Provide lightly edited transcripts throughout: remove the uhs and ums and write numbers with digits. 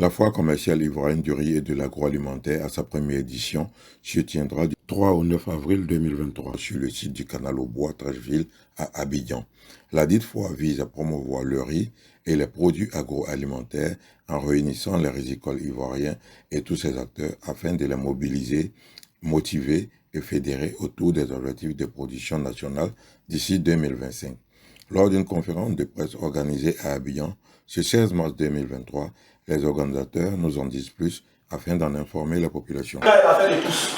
La foire commerciale ivoirienne du riz et de l'agroalimentaire à sa première édition se tiendra du 3 au 9 avril 2023 sur le site du canal au bois Trècheville à Abidjan. La dite foire vise à promouvoir le riz et les produits agroalimentaires en réunissant les rizicoles ivoiriens et tous ses acteurs afin de les mobiliser, motiver et fédérer autour des objectifs de production nationale d'ici 2025. Lors d'une conférence de presse organisée à Abidjan ce 16 mars 2023, les organisateurs nous en disent plus afin d'en informer la population. C'est l'affaire de tous.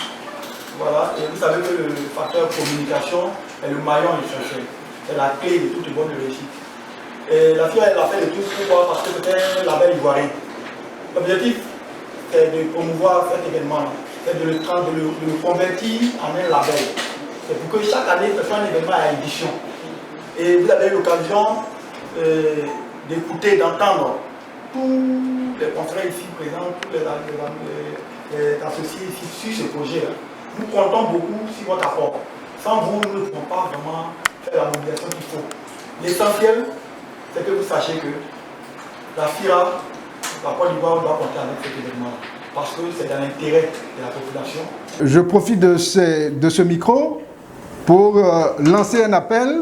Voilà, et vous savez que le facteur communication est le maillon essentiel. C'est la clé de toute bonne réussite. Et la FIA est l'affaire de tous, pourquoi? Parce que c'est un label ivoirien. L'objectif, c'est de promouvoir cet événement, c'est de le convertir en un label. C'est pour que chaque année, ce soit un événement à édition. Et vous avez l'occasion d'écouter, d'entendre tous les confrères ici présents, tous les associés ici sur ce projet-là. Nous comptons beaucoup sur votre apport. Sans vous, nous ne pouvons pas vraiment faire la mobilisation qu'il faut. L'essentiel, c'est que vous sachiez que la FIRA, la Côte d'Ivoire, doit compter avec cet événement-là. Parce que c'est dans l'intérêt de la population. Je profite de ce micro pour lancer un appel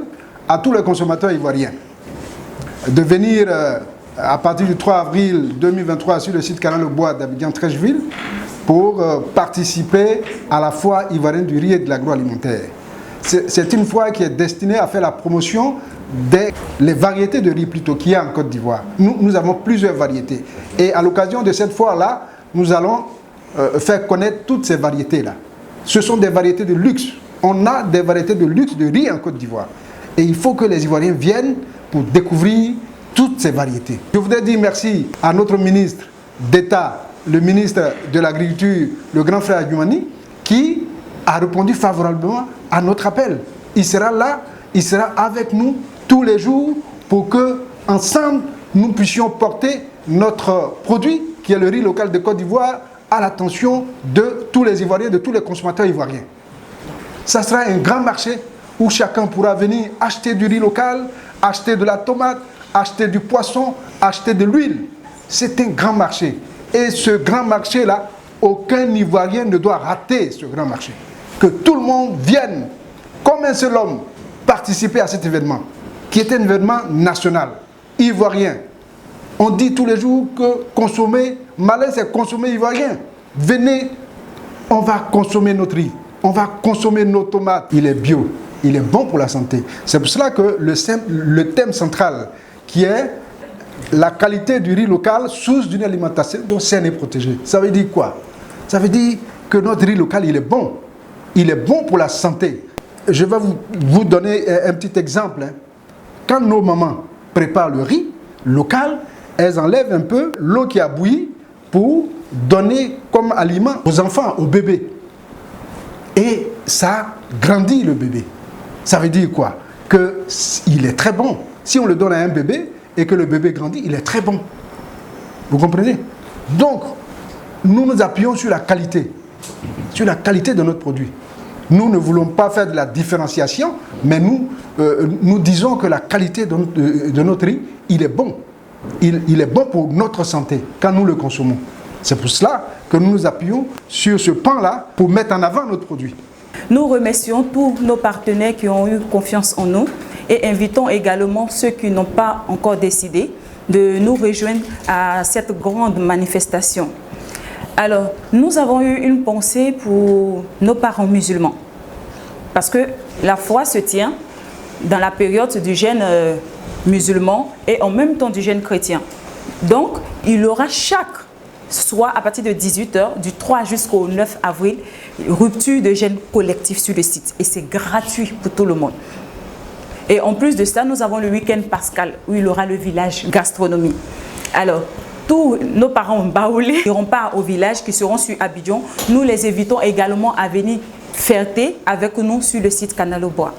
à tous les consommateurs ivoiriens de venir à partir du 3 avril 2023 sur le site Canal au Bois d'Abidjan Trècheville pour participer à la foire ivoirienne du riz et de l'agroalimentaire. C'est une foire qui est destinée à faire la promotion des variétés de riz plutôt qu'il y a en Côte d'Ivoire. Nous avons plusieurs variétés. Et à l'occasion de cette foire-là, nous allons faire connaître toutes ces variétés-là. Ce sont des variétés de luxe. On a des variétés de luxe de riz en Côte d'Ivoire. Et il faut que les Ivoiriens viennent pour découvrir toutes ces variétés. Je voudrais dire merci à notre ministre d'État, le ministre de l'Agriculture, le grand frère Adjoumani, qui a répondu favorablement à notre appel. Il sera là, il sera avec nous tous les jours pour que, ensemble, nous puissions porter notre produit, qui est le riz local de Côte d'Ivoire, à l'attention de tous les Ivoiriens, de tous les consommateurs ivoiriens. Ça sera un grand marché où chacun pourra venir acheter du riz local, acheter de la tomate, acheter du poisson, acheter de l'huile. C'est un grand marché. Et ce grand marché-là, aucun Ivoirien ne doit rater ce grand marché. Que tout le monde vienne, comme un seul homme, participer à cet événement, qui est un événement national, ivoirien. On dit tous les jours que consommer, malin c'est consommer ivoirien. Venez, on va consommer notre riz, on va consommer nos tomates. Il est bio, il est bon pour la santé. C'est pour cela que le thème central, qui est la qualité du riz local, source d'une alimentation saine et protégée. Ça veut dire quoi? Ça veut dire que notre riz local, il est bon. Il est bon pour la santé. Je vais vous donner un petit exemple. Quand nos mamans préparent le riz local, elles enlèvent un peu l'eau qui a bouilli pour donner comme aliment aux enfants, aux bébés. Et ça grandit le bébé. Ça veut dire quoi? Qu'il est très bon. Si on le donne à un bébé et que le bébé grandit, il est très bon. Vous comprenez? Donc, nous nous appuyons sur la qualité de notre produit. Nous ne voulons pas faire de la différenciation, mais nous disons que la qualité de notre riz, il est bon. Il est bon pour notre santé quand nous le consommons. C'est pour cela que nous nous appuyons sur ce pan-là pour mettre en avant notre produit. Nous remercions tous nos partenaires qui ont eu confiance en nous et invitons également ceux qui n'ont pas encore décidé de nous rejoindre à cette grande manifestation. Alors, nous avons eu une pensée pour nos parents musulmans parce que la foi se tient dans la période du jeûne musulman et en même temps du jeûne chrétien. Donc, il y aura chaque soir à partir de 18 h, du 3 jusqu'au 9 avril, rupture de jeûne collectif sur le site. Et c'est gratuit pour tout le monde. Et en plus de ça, nous avons le week-end pascal où il y aura le village gastronomie. Alors, tous nos parents baoulés n'iront pas au village qui seront sur Abidjan. Nous les invitons également à venir fêter avec nous sur le site Canal au Bois.